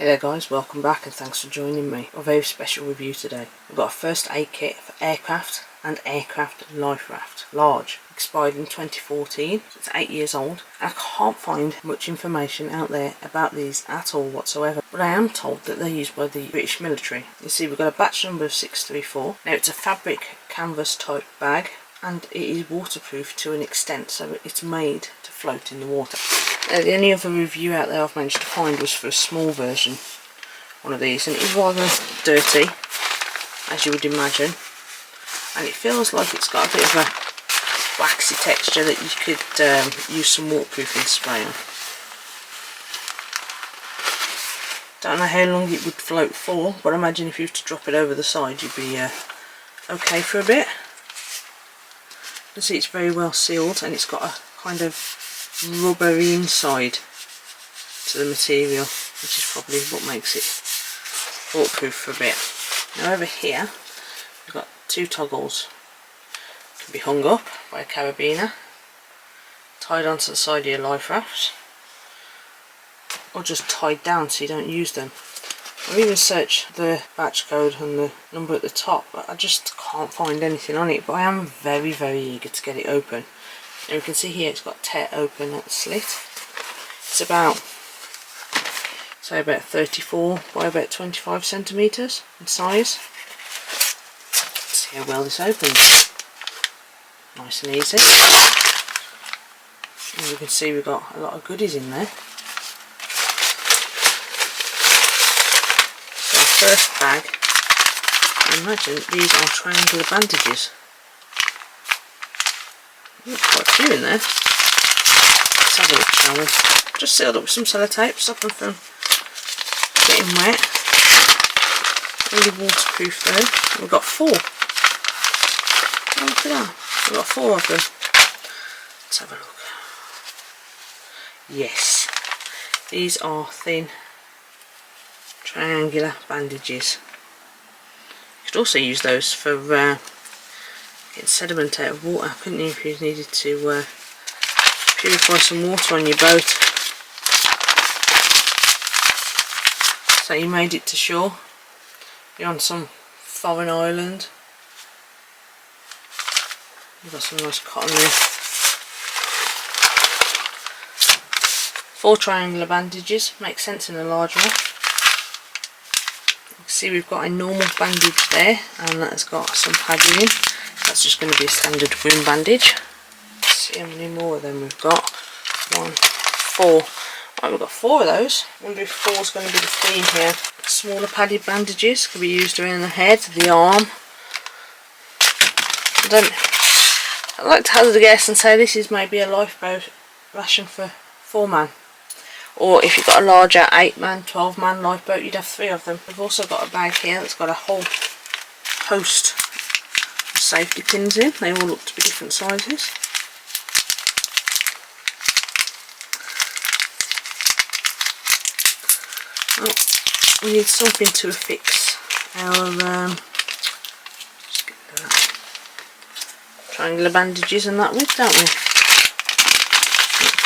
Hey there guys, welcome back and thanks for joining me. A very special review today. We've got a first aid kit for Aircraft and Aircraft Life-Raft. Large. Expired in 2014, so it's 8 years old. And I can't find much information out there about these at all whatsoever. But I am told that they're used by the British military. You see we've got a batch number of 634. Now it's a fabric canvas type bag and it is waterproof to an extent, so it's made to float in the water. The only other review out there I've managed to find was for a small version, one of these, and it is rather dirty, as you would imagine, and it feels like it's got a bit of a waxy texture that you could use some waterproofing spray on. Don't know how long it would float for, but I imagine if you were to drop it over the side you'd be okay for a bit. You can see it's very well sealed and it's got a kind of rubbery inside to the material, which is probably what makes it waterproof for a bit. Now over here we've got two toggles. It can be hung up by a carabiner, tied onto the side of your life raft, or just tied down so you don't use them. I've even searched the batch code and the number at the top, but I just can't find anything on it. But I am very eager to get it open. And you can see here it's got tear open at the slit. It's about 34 by about 25 centimetres in size. Let's see how well this opens. Nice and easy. And you can see we've got a lot of goodies in there. So our first bag, I imagine these are triangular bandages. Quite a few in there. Let's have a look, shall we? Just sealed up with some sellotape, stop them from getting wet. Really waterproof though. We've got 4. Oh, look at that. We've got 4 of them. Let's have a look. Yes, these are thin triangular bandages. You could also use those for getting sediment out of water, couldn't you, if you needed to purify some water on your boat. So you made it to shore, you're on some foreign island, you've got some nice cotton there. 4 triangular bandages, makes sense in a large one. You can see we've got a normal bandage there, and that has got some padding in. That's just going to be a standard wound bandage. Let's see how many more of them we've got. 1, 4. Right, we've got 4 of those. I wonder if 4 is going to be the theme here. Smaller padded bandages can be used around the head, the arm. I'd like to hazard a guess and say this is maybe a lifeboat ration for 4-man. Or if you've got a larger 8-man, 12-man lifeboat, you'd have 3 of them. We've also got a bag here that's got a whole host of safety pins in. They all look to be different sizes. Oh, we need something to affix our just get that triangular bandages and that with, don't we?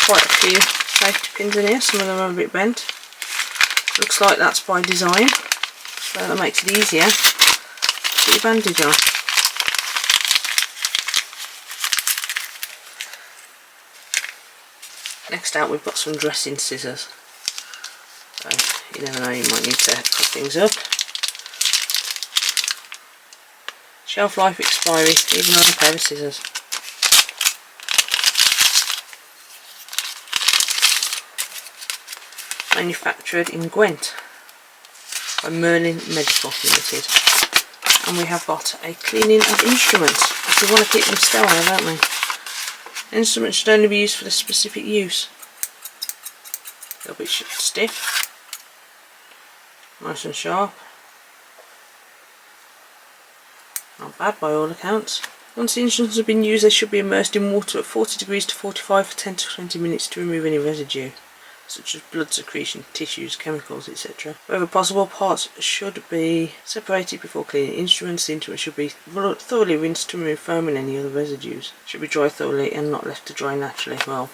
Quite a few safety pins in here, some of them are a bit bent. Looks like that's by design, so that makes it easier to put your bandage on. Next out we've got some dressing scissors. So you never know, you might need to cut things up. Shelf life expiry, even on a pair of scissors. Manufactured in Gwent by Merlin Medical Limited. And we have got a cleaning of instruments, because we want to keep them sterile, don't we? Instruments should only be used for the specific use. A little bit stiff, nice and sharp. Not bad by all accounts. Once the instruments have been used, they should be immersed in water at 40 degrees to 45 for 10 to 20 minutes to remove any residue, such as blood secretion, tissues, chemicals, etc. Wherever possible, parts should be separated before cleaning instruments. The instrument should be thoroughly rinsed to remove foam and any other residues. Should be dry thoroughly and not left to dry naturally. Well,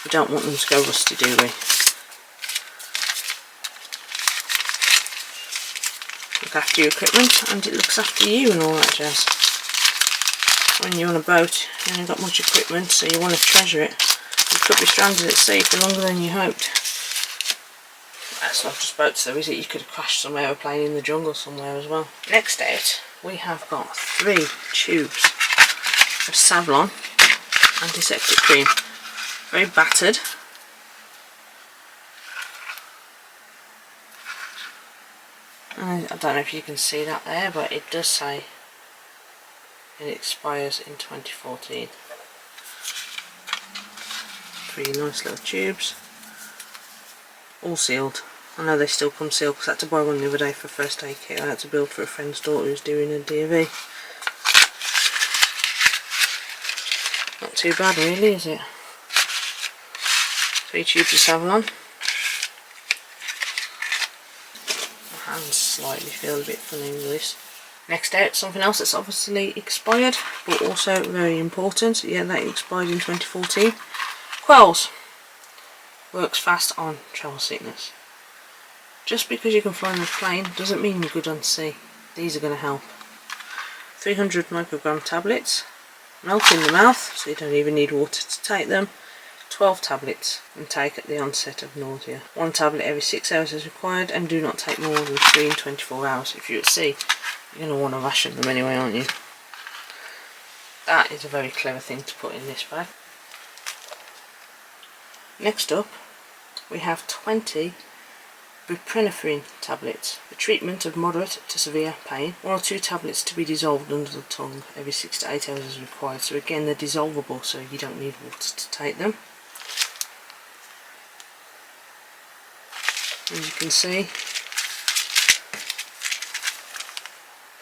we don't want them to go rusty, do we? look after your equipment, and it looks after you and all that jazz. When you're on a boat, you haven't got much equipment, so you want to treasure it. You could be stranded at sea for longer than you hoped. That's not just boats though, is it? You could have crashed some aeroplane in the jungle somewhere as well. Next out, we have got 3 tubes of Savlon antiseptic cream. Very battered. I don't know if you can see that there, but it does say it expires in 2014. 3 nice little tubes, all sealed. I know they still come sealed because I had to buy one the other day for a first aid kit I had to build for a friend's daughter who's doing a DV. Not too bad really, is it? 3 tubes of Savlon. My hands slightly feel a bit funny with this. Next out, something else that's obviously expired, but also very important. Yeah, that expired in 2014. Quells. Works fast on travel sickness. Just because you can fly on a plane doesn't mean you're good on sea. These are going to help. 300 microgram tablets. Melt in the mouth, so you don't even need water to take them. 12 tablets, and take at the onset of nausea. 1 tablet every 6 hours is required, and do not take more than 3 in 24 hours. If you're at sea, you're going to want to ration them anyway, aren't you? That is a very clever thing to put in this bag. Next up, we have 20 buprenorphine tablets. The treatment of moderate to severe pain. 1 or 2 tablets to be dissolved under the tongue every 6 to 8 hours is required. So again, they're dissolvable, so you don't need water to take them. As you can see,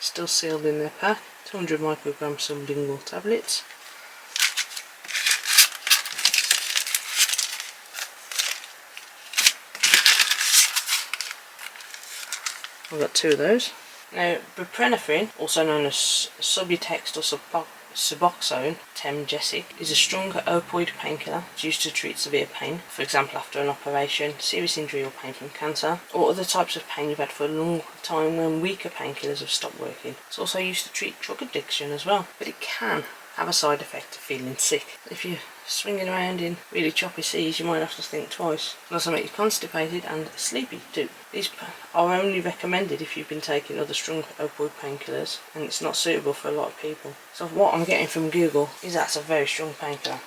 still sealed in their pack. 200 microgram sublingual tablets. I've got 2 of those. Now, buprenorphine, also known as Subutex or Suboxone Temgesic, is a strong opioid painkiller. It's used to treat severe pain, for example after an operation, serious injury or pain from cancer, or other types of pain you've had for a long time when weaker painkillers have stopped working. It's also used to treat drug addiction as well, but it can have a side effect of feeling sick. If you're swinging around in really choppy seas, you might have to think twice. It can also make you constipated and sleepy too. These are only recommended if you've been taking other strong opioid painkillers, and it's not suitable for a lot of people. So what I'm getting from Google is that's a very strong painkiller.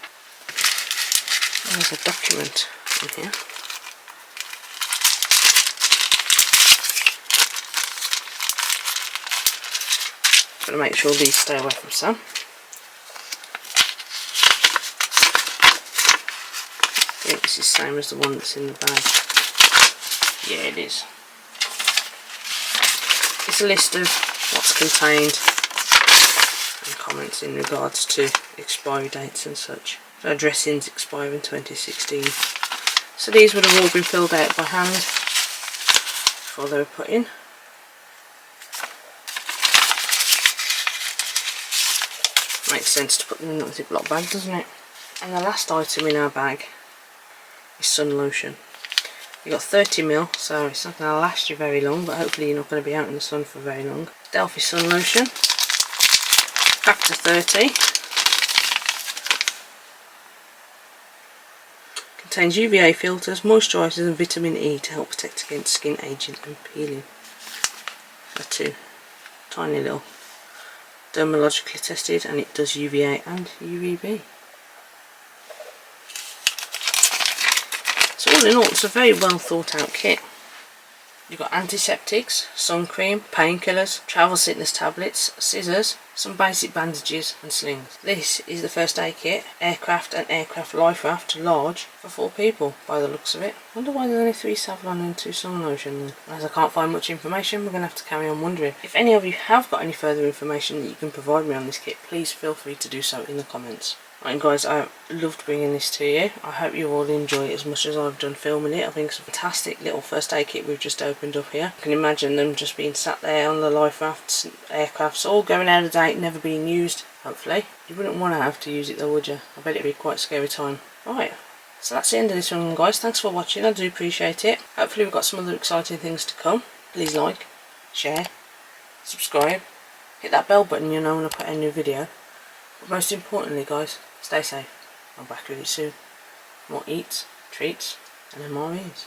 There's a document in here. I'm going to make sure these stay away from sun. I think this is the same as the one that's in the bag. Yeah, it is. It's a list of what's contained and comments in regards to expiry dates and such. So dressings expire in 2016. So these would have all been filled out by hand before they were put in. Makes sense to put them in a Ziploc bag, doesn't it? And the last item in our bag is sun lotion. You've got 30ml, so it's not going to last you very long, but hopefully you're not going to be out in the sun for very long. Delphi sun lotion, factor 30. Contains UVA filters, moisturisers and vitamin E to help protect against skin aging and peeling. Got 2 tiny little, dermatologically tested, and it does UVA and UVB. So all in all, it's a very well thought out kit. You've got antiseptics, sun cream, painkillers, travel sickness tablets, scissors, some basic bandages and slings. This is the first aid kit, Aircraft and Aircraft Life-Raft, large, for 4 people by the looks of it. I wonder why there's only 3 Savlon and 2 sun lotion then. As I can't find much information, we're going to have to carry on wondering. If any of you have got any further information that you can provide me on this kit, please feel free to do so in the comments. Right guys, I loved bringing this to you. I hope you all enjoy it as much as I've done filming it. I think it's a fantastic little first aid kit we've just opened up here. You can imagine them just being sat there on the life rafts, aircrafts, all going out of date, never being used, hopefully. You wouldn't want to have to use it though, would you? I bet it'd be quite a scary time. Right, so that's the end of this one guys. Thanks for watching, I do appreciate it. Hopefully we've got some other exciting things to come. Please like, share subscribe, hit that bell button, you'll know when I put a new video. But most importantly guys, stay safe. I'm back with you soon. More eats, treats and MREs.